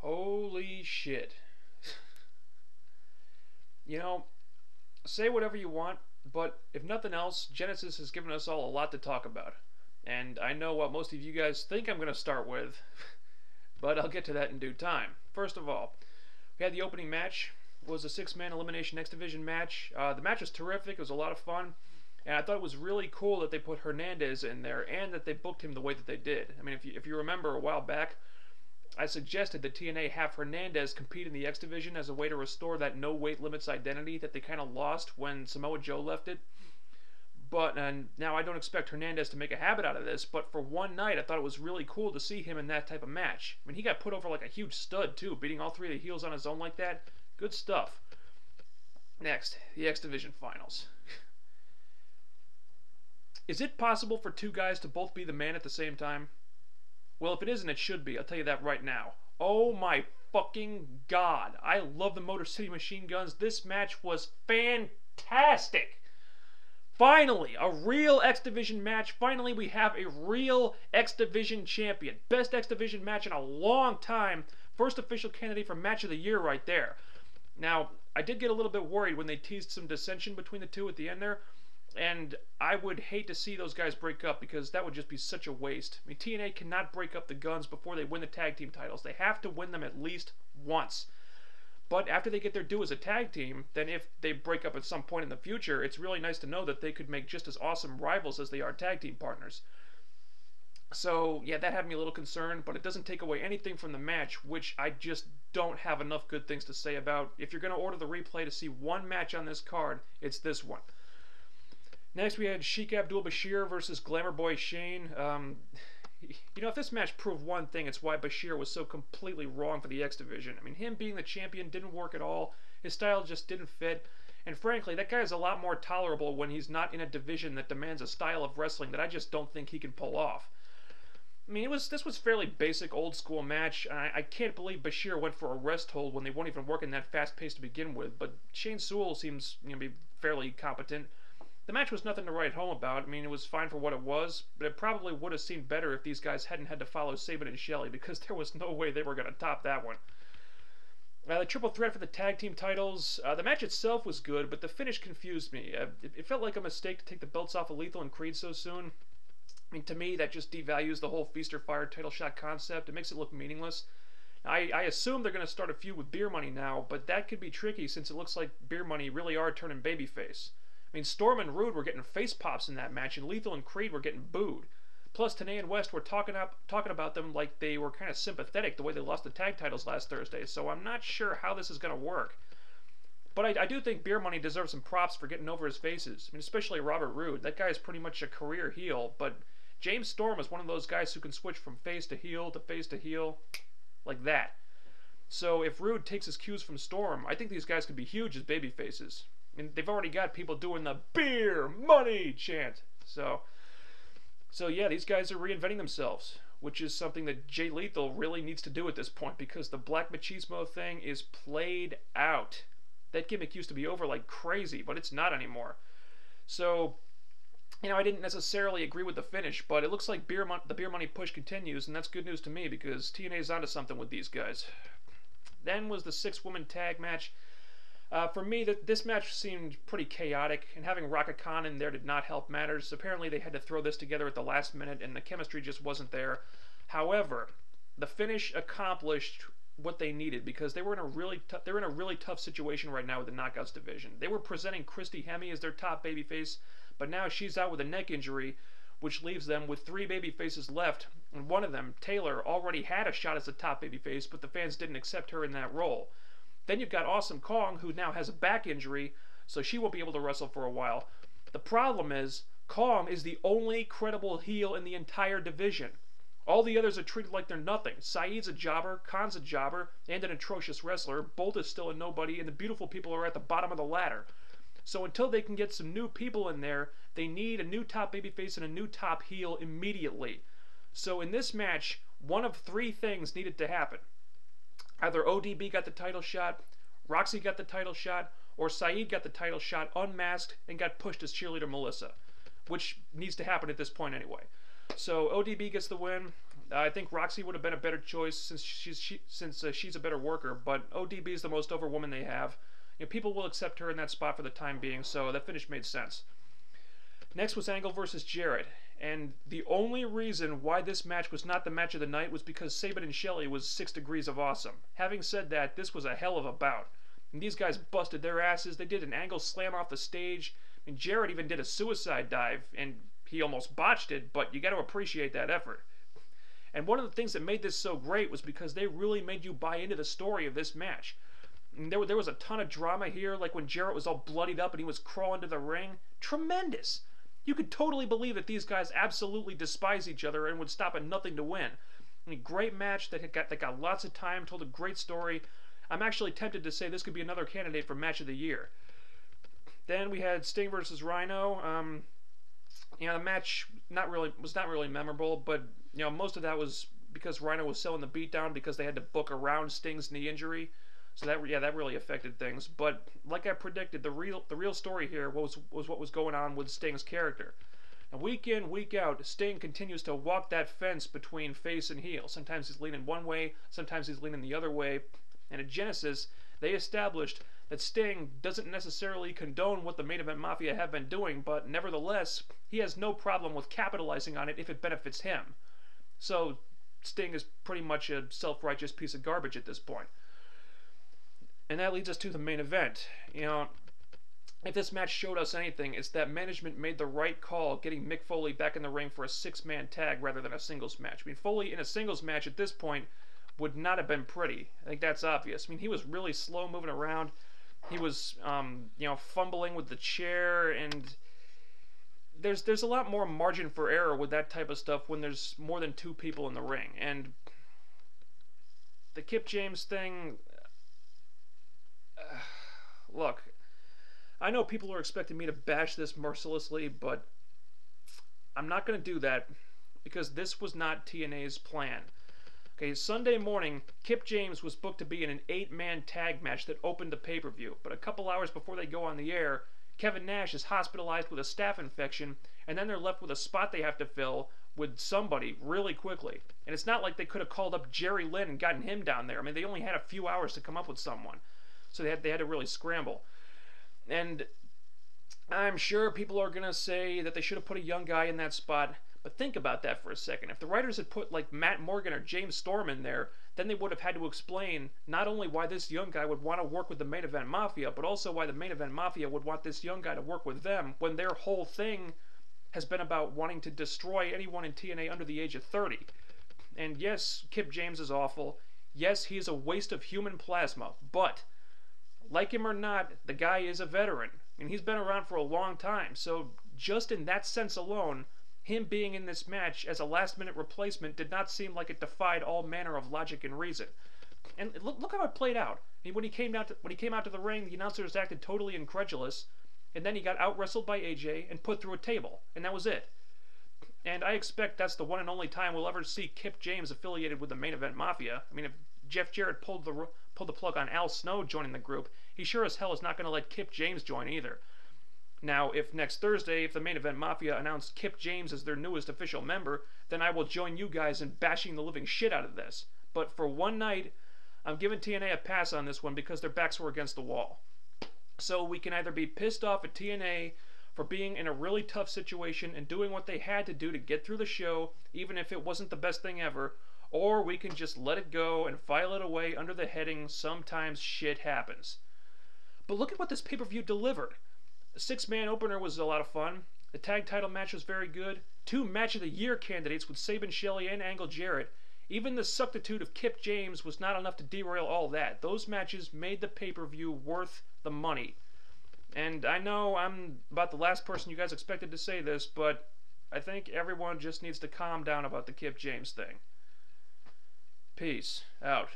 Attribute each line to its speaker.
Speaker 1: Holy shit. You know, say whatever you want, but if nothing else, Genesis has given us all a lot to talk about. And I know what most of you guys think I'm going to start with, but I'll get to that in due time. First of all, we had the opening match. It was a 6-man elimination X Division match. The match was terrific. It was a lot of fun. And I thought it was really cool that they put Hernandez in there and that they booked him the way that they did. I mean, if you remember a while back, I suggested that TNA have Hernandez compete in the X Division as a way to restore that no weight limits identity that they kind of lost when Samoa Joe left it. But and now I don't expect Hernandez to make a habit out of this, but for one night I thought it was really cool to see him in that type of match. I mean, he got put over like a huge stud too, beating all three of the heels on his own like that. Good stuff. Next, the X Division Finals. Is it possible for two guys to both be the man at the same time? Well, if it isn't, it should be. I'll tell you that right now. Oh my fucking god. I love the Motor City Machine Guns. This match was fantastic. Finally, a real X Division match. Finally, we have a real X Division champion. Best X Division match in a long time. First official candidate for Match of the Year right there. Now, I did get a little bit worried when they teased some dissension between the two at the end there. And I would hate to see those guys break up because that would just be such a waste. I mean, TNA cannot break up the Guns before they win the tag team titles. They have to win them at least once. But after they get their due as a tag team, then if they break up at some point in the future, it's really nice to know that they could make just as awesome rivals as they are tag team partners. So, yeah, that had me a little concerned, but it doesn't take away anything from the match, which I just don't have enough good things to say about. If you're going to order the replay to see one match on this card, it's this one. Next, we had Sheik Abdul Bashir versus Glamour Boy Shane. You know, if this match proved one thing, it's why Bashir was so completely wrong for the X Division. I mean, him being the champion didn't work at all. His style just didn't fit. And frankly, that guy is a lot more tolerable when he's not in a division that demands a style of wrestling that I just don't think he can pull off. I mean, this was fairly basic, old-school match. I can't believe Bashir went for a rest hold when they weren't even working that fast-paced to begin with. But Shane Sewell seems to be fairly competent. The match was nothing to write home about. I mean, it was fine for what it was, but it probably would have seemed better if these guys hadn't had to follow Sabin and Shelley, because there was no way they were going to top that one. The triple threat for the tag team titles. The match itself was good, but the finish confused me. It felt like a mistake to take the belts off of Lethal and Creed so soon. I mean, to me, that just devalues the whole Feast or Fire title shot concept. It makes it look meaningless. I assume they're going to start a feud with Beer Money now, but that could be tricky since it looks like Beer Money really are turning babyface. I mean, Storm and Rude were getting face pops in that match, and Lethal and Creed were getting booed. Plus, Tenay and West were talking about them like they were kind of sympathetic the way they lost the tag titles last Thursday, so I'm not sure how this is going to work. But I do think Beer Money deserves some props for getting over his faces. I mean, especially Robert Roode. That guy is pretty much a career heel, but James Storm is one of those guys who can switch from face to heel, like that. So if Roode takes his cues from Storm, I think these guys could be huge as baby faces. I mean, they've already got people doing the beer money chant. So yeah, these guys are reinventing themselves, which is something that Jay Lethal really needs to do at this point because the Black Machismo thing is played out. That gimmick used to be over like crazy, but it's not anymore. So, you know, I didn't necessarily agree with the finish, but it looks like the Beer Money push continues, and that's good news to me because TNA's onto something with these guys. Then was the 6-woman tag match. For me, this match seemed pretty chaotic, and having Raka Khan in there did not help matters. Apparently, they had to throw this together at the last minute, and the chemistry just wasn't there. However, the finish accomplished what they needed because they were in a really tough situation right now with the Knockouts division. They were presenting Christy Hemme as their top babyface, but now she's out with a neck injury, which leaves them with 3 babyfaces left, and one of them, Taylor, already had a shot as the top babyface, but the fans didn't accept her in that role. Then you've got Awesome Kong, who now has a back injury, so she won't be able to wrestle for a while. The problem is, Kong is the only credible heel in the entire division. All the others are treated like they're nothing. Saeed's a jobber, Khan's a jobber, and an atrocious wrestler. Bolt is still a nobody, and the beautiful people are at the bottom of the ladder. So until they can get some new people in there, they need a new top babyface and a new top heel immediately. So in this match, one of 3 things needed to happen. Either ODB got the title shot, Roxy got the title shot, or Saeed got the title shot unmasked and got pushed as cheerleader Melissa, which needs to happen at this point anyway. So ODB gets the win. I think Roxy would have been a better choice since she's a better worker, but ODB is the most over woman they have. You know, people will accept her in that spot for the time being, so that finish made sense. Next was Angle versus Jarrett, and the only reason why this match was not the match of the night was because Sabin and Shelley was 6 degrees of awesome. Having said that, this was a hell of a bout. And these guys busted their asses. They did an Angle slam off the stage, and Jarrett even did a suicide dive, and he almost botched it, but you got to appreciate that effort. And one of the things that made this so great was because they really made you buy into the story of this match. And there was a ton of drama here, like when Jarrett was all bloodied up and he was crawling to the ring. Tremendous! You could totally believe that these guys absolutely despise each other and would stop at nothing to win. I mean, great match that got lots of time, told a great story. I'm actually tempted to say this could be another candidate for match of the year. Then we had Sting versus Rhino. You know, the match was not really memorable, but you know, most of that was because Rhino was selling the beatdown because they had to book around Sting's knee injury. So that really affected things. But like I predicted, the real story here was what was going on with Sting's character. And week in, week out, Sting continues to walk that fence between face and heel. Sometimes he's leaning one way, sometimes he's leaning the other way. And at Genesis, they established that Sting doesn't necessarily condone what the Main Event Mafia have been doing, but nevertheless, he has no problem with capitalizing on it if it benefits him. So Sting is pretty much a self-righteous piece of garbage at this point. And that leads us to the main event. You know, if this match showed us anything, it's that management made the right call getting Mick Foley back in the ring for a 6-man tag rather than a singles match. I mean, Foley in a singles match at this point would not have been pretty. I think that's obvious. I mean, he was really slow moving around. He was, you know, fumbling with the chair, and there's a lot more margin for error with that type of stuff when there's more than 2 people in the ring. And the Kip James thing... Look, I know people are expecting me to bash this mercilessly, but I'm not going to do that because this was not TNA's plan. Okay, Sunday morning, Kip James was booked to be in an 8-man tag match that opened the pay-per-view, but a couple hours before they go on the air, Kevin Nash is hospitalized with a staph infection, and then they're left with a spot they have to fill with somebody really quickly. And it's not like they could have called up Jerry Lynn and gotten him down there. I mean, they only had a few hours to come up with someone. So they had to really scramble. And I'm sure people are going to say that they should have put a young guy in that spot. But think about that for a second. If the writers had put like Matt Morgan or James Storm in there, then they would have had to explain not only why this young guy would want to work with the Main Event Mafia, but also why the Main Event Mafia would want this young guy to work with them when their whole thing has been about wanting to destroy anyone in TNA under the age of 30. And yes, Kip James is awful. Yes, he is a waste of human plasma. But, like him or not, the guy is a veteran. And he's been around for a long time. So, just in that sense alone, him being in this match as a last-minute replacement did not seem like it defied all manner of logic and reason. And look how it played out. I mean, when he came out to the ring, the announcers acted totally incredulous, and then he got out-wrestled by AJ and put through a table, and that was it. And I expect that's the one and only time we'll ever see Kip James affiliated with the Main Event Mafia. I mean, if Jeff Jarrett pulled the plug on Al Snow joining the group, he sure as hell is not going to let Kip James join either. Now, if next Thursday, if the Main Event Mafia announced Kip James as their newest official member, then I will join you guys in bashing the living shit out of this. But for one night, I'm giving TNA a pass on this one because their backs were against the wall. So we can either be pissed off at TNA for being in a really tough situation and doing what they had to do to get through the show, even if it wasn't the best thing ever, or we can just let it go and file it away under the heading, sometimes shit happens. But look at what this pay-per-view delivered. The 6-man opener was a lot of fun. The tag title match was very good. 2 match of the year candidates with Sabin Shelley and Angle Jarrett. Even the substitute of Kip James was not enough to derail all that. Those matches made the pay-per-view worth the money. And I know I'm about the last person you guys expected to say this, but I think everyone just needs to calm down about the Kip James thing. Peace out.